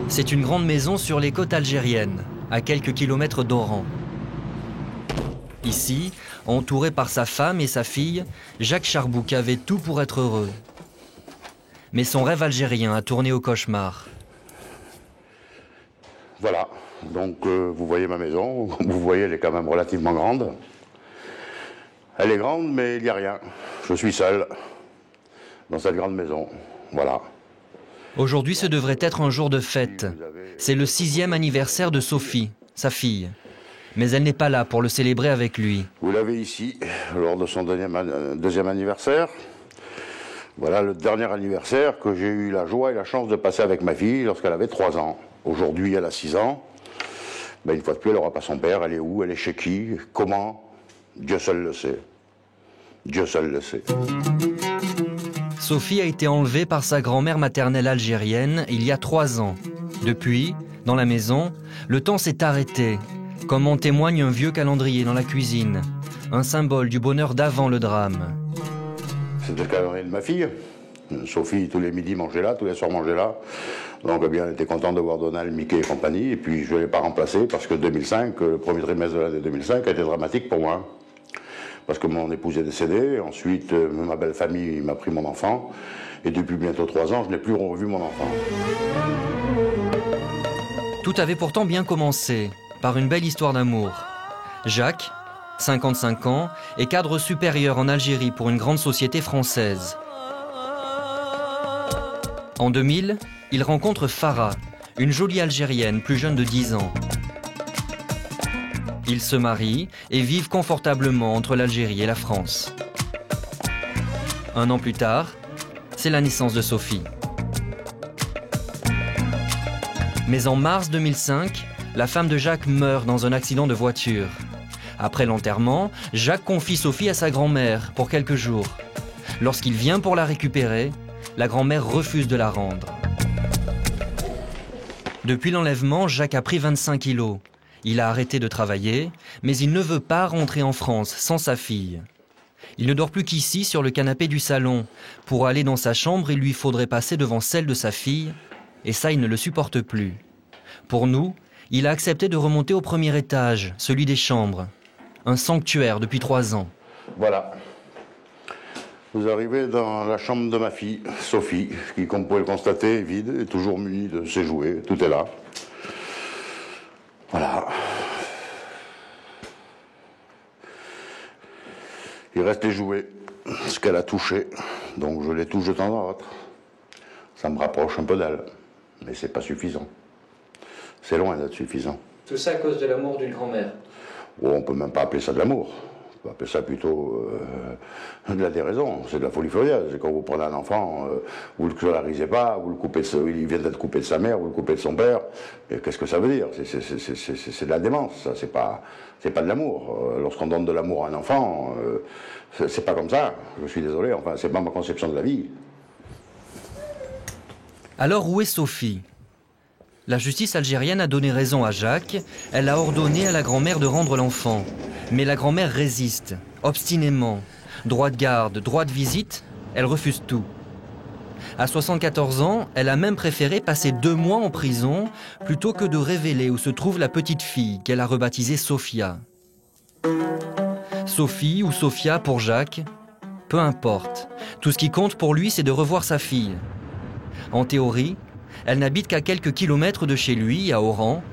C'est une grande maison sur les côtes algériennes, à quelques kilomètres d'Oran. Ici, entouré par sa femme et sa fille, Jacques Charbouk avait tout pour être heureux. Mais son rêve algérien a tourné au cauchemar. Voilà, donc vous voyez ma maison, vous voyez elle est quand même relativement grande. Elle est grande mais il n'y a rien, je suis seul dans cette grande maison, voilà. Aujourd'hui, ce devrait être un jour de fête. C'est le 6e anniversaire de Sophie, sa fille. Mais elle n'est pas là pour le célébrer avec lui. Vous l'avez ici, lors de son deuxième anniversaire. Voilà le dernier anniversaire que j'ai eu la joie et la chance de passer avec ma fille lorsqu'elle avait 3 ans. Aujourd'hui, elle a 6 ans. Ben, une fois de plus, elle n'aura pas son père. Elle est où? Elle est chez qui? Comment? Dieu seul le sait. Dieu seul le sait. Sophie a été enlevée par sa grand-mère maternelle algérienne il y a 3 ans. Depuis, dans la maison, le temps s'est arrêté, comme en témoigne un vieux calendrier dans la cuisine, un symbole du bonheur d'avant le drame. C'était le calendrier de ma fille. Sophie, tous les midis, mangeait là, tous les soirs, mangeait là. Donc, eh bien, elle était contente de voir Donald, Mickey et compagnie. Et puis, je ne l'ai pas remplacé parce que 2005, le premier trimestre de l'année 2005, a été dramatique pour moi. Parce que mon épouse est décédée. Ensuite, ma belle famille m'a pris mon enfant. Et depuis bientôt 3 ans, je n'ai plus revu mon enfant. Tout avait pourtant bien commencé, par une belle histoire d'amour. Jacques, 55 ans, est cadre supérieur en Algérie pour une grande société française. En 2000, il rencontre Farah, une jolie Algérienne plus jeune de 10 ans. Ils se marient et vivent confortablement entre l'Algérie et la France. 1 an plus tard, c'est la naissance de Sophie. Mais en mars 2005, la femme de Jacques meurt dans un accident de voiture. Après l'enterrement, Jacques confie Sophie à sa grand-mère pour quelques jours. Lorsqu'il vient pour la récupérer, la grand-mère refuse de la rendre. Depuis l'enlèvement, Jacques a pris 25 kilos. Il a arrêté de travailler, mais il ne veut pas rentrer en France sans sa fille. Il ne dort plus qu'ici, sur le canapé du salon. Pour aller dans sa chambre, il lui faudrait passer devant celle de sa fille, et ça, il ne le supporte plus. Pour nous, il a accepté de remonter au premier étage, celui des chambres. Un sanctuaire depuis 3 ans. Voilà. Vous arrivez dans la chambre de ma fille, Sophie, qui, comme vous pouvez le constater, est vide, est toujours munie de ses jouets. Tout est là. Voilà. Il reste les jouets, ce qu'elle a touché. Donc je les touche de temps en temps. Ça me rapproche un peu d'elle. Mais c'est pas suffisant. C'est loin d'être suffisant. Tout ça à cause de l'amour d'une grand-mère. Oh, on peut même pas appeler ça de l'amour. On peut appeler ça plutôt de la déraison. C'est de la folie furieuse. C'est quand vous prenez un enfant, vous ne le scolarisez pas, vous le coupez il vient d'être coupé de sa mère, vous le coupez de son père. Qu'est-ce que ça veut dire? C'est de la démence. Ça, c'est pas de l'amour. Lorsqu'on donne de l'amour à un enfant, c'est pas comme ça. Je suis désolé. Enfin, c'est pas ma conception de la vie. Alors où est Sophie? La justice algérienne a donné raison à Jacques. Elle a ordonné à la grand-mère de rendre l'enfant. Mais la grand-mère résiste, obstinément. Droit de garde, droit de visite, elle refuse tout. À 74 ans, elle a même préféré passer 2 mois en prison plutôt que de révéler où se trouve la petite fille qu'elle a rebaptisée Sophia. Sophie ou Sophia pour Jacques, peu importe. Tout ce qui compte pour lui, c'est de revoir sa fille. En théorie, elle n'habite qu'à quelques kilomètres de chez lui, à Oran,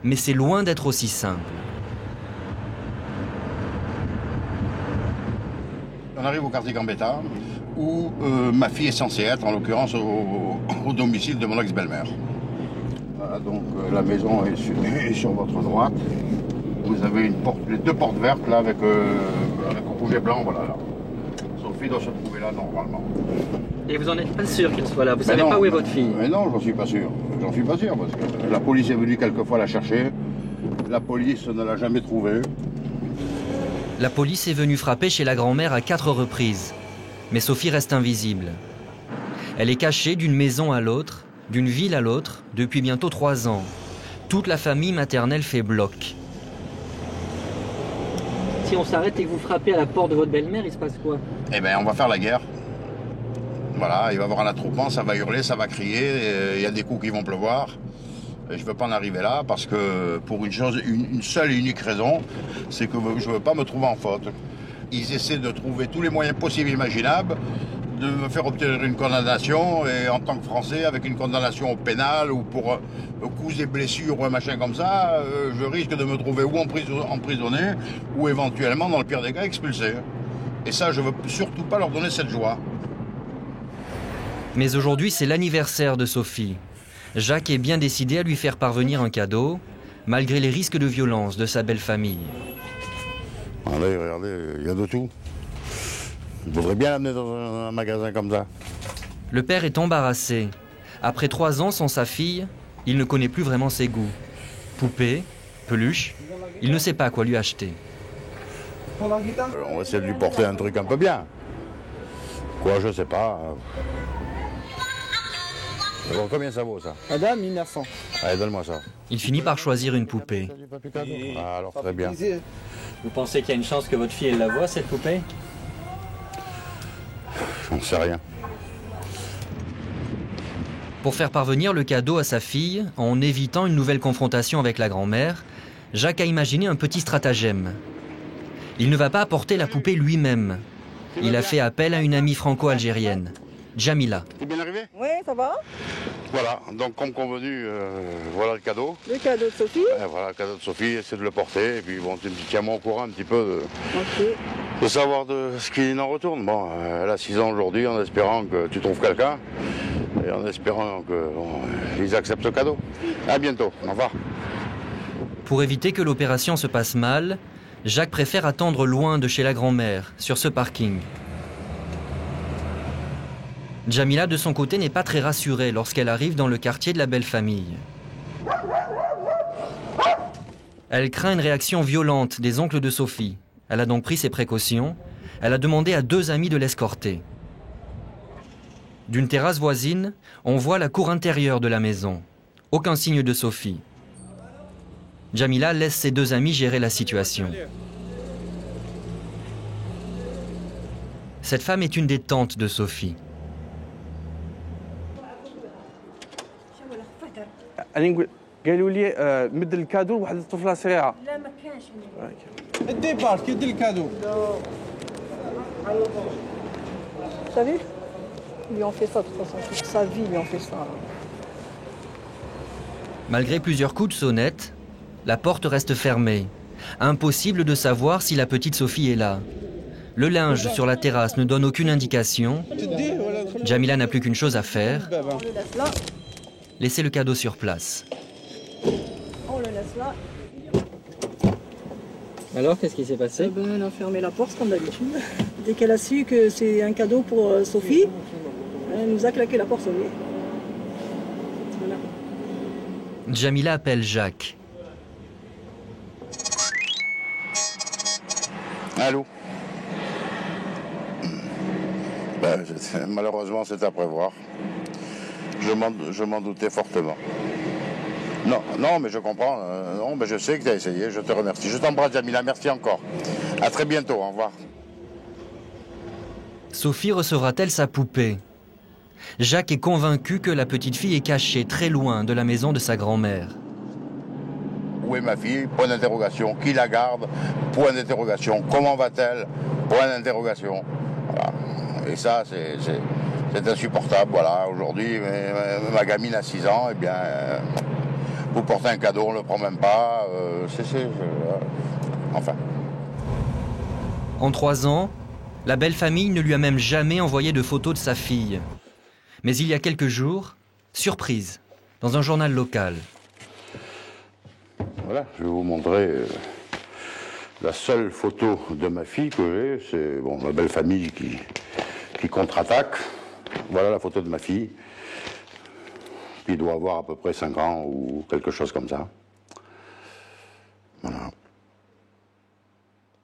mais c'est loin d'être aussi simple. On arrive au quartier Gambetta, où ma fille est censée être, en l'occurrence, au domicile de mon ex-belle-mère. Voilà, donc la maison est sur votre droite. Vous avez les 2 portes vertes, là, avec un rouge et blanc, voilà, là. Sophie doit se trouver là, normalement. Et vous n'en êtes pas sûr qu'elle soit là? Vous savez pas où est votre fille? Mais non, j'en suis pas sûr. J'en suis pas sûr, parce que la police est venue quelques fois la chercher. La police ne l'a jamais trouvée. La police est venue frapper chez la grand-mère à 4 reprises. Mais Sophie reste invisible. Elle est cachée d'une maison à l'autre, d'une ville à l'autre, depuis bientôt 3 ans. Toute la famille maternelle fait bloc. Si on s'arrête et que vous frappez à la porte de votre belle-mère, il se passe quoi? Eh bien, on va faire la guerre. Voilà, il va y avoir un attroupement, ça va hurler, ça va crier, il y a des coups qui vont pleuvoir. Et je ne veux pas en arriver là parce que pour une seule et unique raison, c'est que je ne veux pas me trouver en faute. Ils essaient de trouver tous les moyens possibles et imaginables de me faire obtenir une condamnation, et en tant que Français, avec une condamnation au pénal ou pour coups et blessures ou un machin comme ça, je risque de me trouver ou emprisonné ou éventuellement, dans le pire des cas, expulsé. Et ça, je ne veux surtout pas leur donner cette joie. Mais aujourd'hui, c'est l'anniversaire de Sophie. Jacques est bien décidé à lui faire parvenir un cadeau, malgré les risques de violence de sa belle famille. Allez, regardez, il y a de tout. Je voudrais bien l'amener dans un magasin comme ça. Le père est embarrassé. Après 3 ans sans sa fille, il ne connaît plus vraiment ses goûts. Poupée, peluche, il ne sait pas quoi lui acheter. On va essayer de lui porter un truc un peu bien. Quoi, je sais pas. Bon, combien ça vaut ça? Madame, 1900. Allez, donne-moi ça. Il finit par choisir une poupée. Ah, alors très bien. Vous pensez qu'il y a une chance que votre fille elle la voie, cette poupée? J'en sais rien. Pour faire parvenir le cadeau à sa fille, en évitant une nouvelle confrontation avec la grand-mère, Jacques a imaginé un petit stratagème. Il ne va pas apporter la poupée lui-même. Il a fait appel à une amie franco-algérienne, Jamila. T'es bien arrivé? Oui, ça va? Voilà, donc comme convenu, voilà le cadeau. Le cadeau de Sophie? Voilà le cadeau de Sophie, essaie de le porter. Et puis bon, tu me tiens-moi au courant un petit peu Ok. de savoir de ce qu'il en retourne. Bon, elle a 6 ans aujourd'hui, en espérant que tu trouves quelqu'un. Et en espérant qu'ils acceptent le cadeau. À bientôt, au revoir. Pour éviter que l'opération se passe mal, Jacques préfère attendre loin de chez la grand-mère, sur ce parking. Jamila, de son côté, n'est pas très rassurée lorsqu'elle arrive dans le quartier de la belle famille. Elle craint une réaction violente des oncles de Sophie. Elle a donc pris ses précautions. Elle a demandé à 2 amis de l'escorter. D'une terrasse voisine, on voit la cour intérieure de la maison. Aucun signe de Sophie. Jamila laisse ses 2 amis gérer la situation. Cette femme est une des tantes de Sophie. قالوا لي مد الكادو لواحد الطفله صغيره. لا ما كانش. ادي بارك يدي الكادو. Vous savez, ils lui ont fait ça de toute façon. Toute sa vie, ils lui ont fait ça. Malgré plusieurs coups de sonnette, la porte reste fermée. Impossible de savoir si la petite Sophie est là. Le linge sur la terrasse ne donne aucune indication. Jamila n'a plus qu'une chose à faire, On le laisse là. laisser le cadeau sur place. On le laisse là. Alors, qu'est-ce qui s'est passé? Elle a fermé la porte comme d'habitude. Dès qu'elle a su que c'est un cadeau pour Sophie, elle nous a claqué la porte au nez. Voilà. Jamila appelle Jacques. Allô? Malheureusement, c'est à prévoir. Je m'en doutais fortement. Non, mais je comprends. Non, mais je sais que tu as essayé. Je te remercie. Je t'embrasse, Jamila. Merci encore. À très bientôt. Au revoir. Sophie recevra-t-elle sa poupée? Jacques est convaincu que la petite fille est cachée très loin de la maison de sa grand-mère. Où est ma fille? Point d'interrogation. Qui la garde? Point d'interrogation. Comment va-t-elle? Point d'interrogation. Voilà. Et ça, c'est insupportable. Voilà. Aujourd'hui, ma gamine a 6 ans. Eh bien, vous portez un cadeau, on ne le prend même pas. Enfin. En 3 ans, la belle famille ne lui a même jamais envoyé de photos de sa fille. Mais il y a quelques jours, surprise, dans un journal local. Voilà, je vais vous montrer la seule photo de ma fille que j'ai. C'est bon, ma belle famille qui contre-attaque. Voilà la photo de ma fille. Il doit avoir à peu près 5 ans ou quelque chose comme ça. Voilà.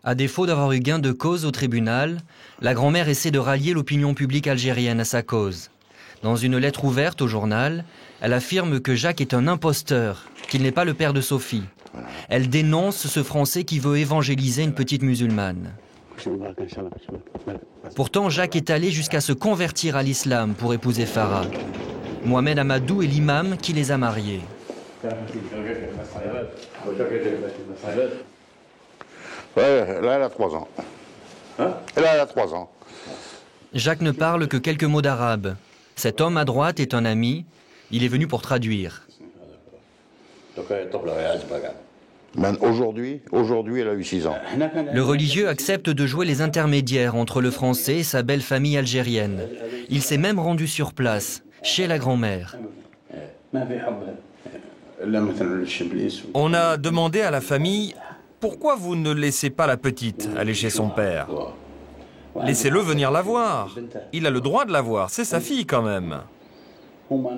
À défaut d'avoir eu gain de cause au tribunal, la grand-mère essaie de rallier l'opinion publique algérienne à sa cause. Dans une lettre ouverte au journal, elle affirme que Jacques est un imposteur, qu'il n'est pas le père de Sophie. Elle dénonce ce Français qui veut évangéliser une petite musulmane. Pourtant, Jacques est allé jusqu'à se convertir à l'islam pour épouser Farah. Mohamed Amadou est l'imam qui les a mariés. Ouais, là, elle a 3 ans. Là, elle a 3 ans. Jacques ne parle que quelques mots d'arabe. Cet homme à droite est un ami. Il est venu pour traduire. Aujourd'hui, elle a eu 6 ans. Le religieux accepte de jouer les intermédiaires entre le français et sa belle famille algérienne. Il s'est même rendu sur place, chez la grand-mère. On a demandé à la famille « Pourquoi vous ne laissez pas la petite aller chez son père ? Laissez-le venir la voir. Il a le droit de la voir, c'est sa fille quand même. »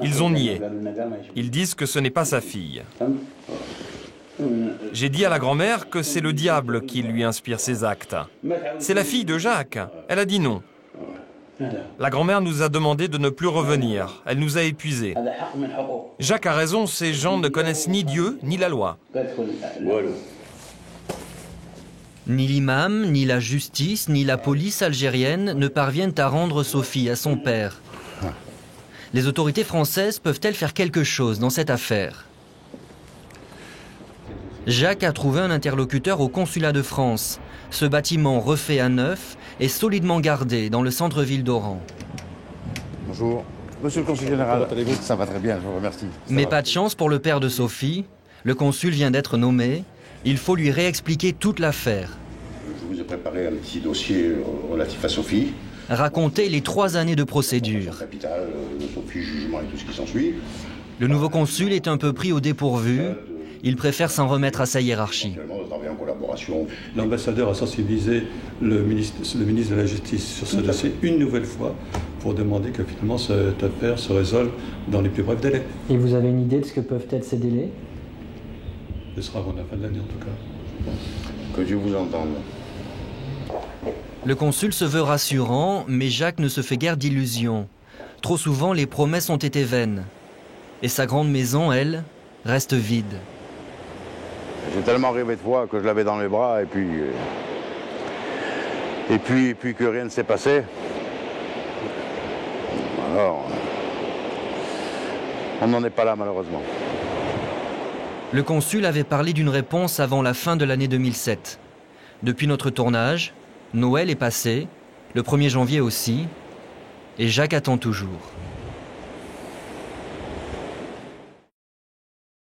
Ils ont nié. Ils disent que ce n'est pas sa fille. J'ai dit à la grand-mère que c'est le diable qui lui inspire ces actes. C'est la fille de Jacques. Elle a dit non. La grand-mère nous a demandé de ne plus revenir. Elle nous a épuisés. Jacques a raison, ces gens ne connaissent ni Dieu ni la loi. Ni l'imam, ni la justice, ni la police algérienne ne parviennent à rendre Sophie à son père. Les autorités françaises peuvent-elles faire quelque chose dans cette affaire? Jacques a trouvé un interlocuteur au consulat de France. Ce bâtiment refait à neuf est solidement gardé dans le centre-ville d'Oran. Bonjour. Monsieur le consul général, ça va très bien, je vous remercie. Mais pas de chance pour le père de Sophie. Le consul vient d'être nommé. Il faut lui réexpliquer toute l'affaire. Je vous ai préparé un petit dossier relatif à Sophie. Raconter les 3 années de procédure. Capital, Sophie, jugement et tout ce qui s'ensuit. Le nouveau consul est un peu pris au dépourvu. Il préfère s'en remettre à sa hiérarchie. En collaboration. L'ambassadeur a sensibilisé le ministre de la Justice sur ce dossier une nouvelle fois pour demander que finalement cette affaire se résolve dans les plus brefs délais. Et vous avez une idée de ce que peuvent être ces délais? Ce sera avant la fin de l'année en tout cas. Que Dieu vous entende. Le consul se veut rassurant, mais Jacques ne se fait guère d'illusions. Trop souvent, les promesses ont été vaines. Et sa grande maison, elle, reste vide. J'ai tellement rêvé de fois que je l'avais dans les bras et puis que rien ne s'est passé. Alors, on n'en est pas là malheureusement. Le consul avait parlé d'une réponse avant la fin de l'année 2007. Depuis notre tournage, Noël est passé, le 1er janvier aussi, et Jacques attend toujours.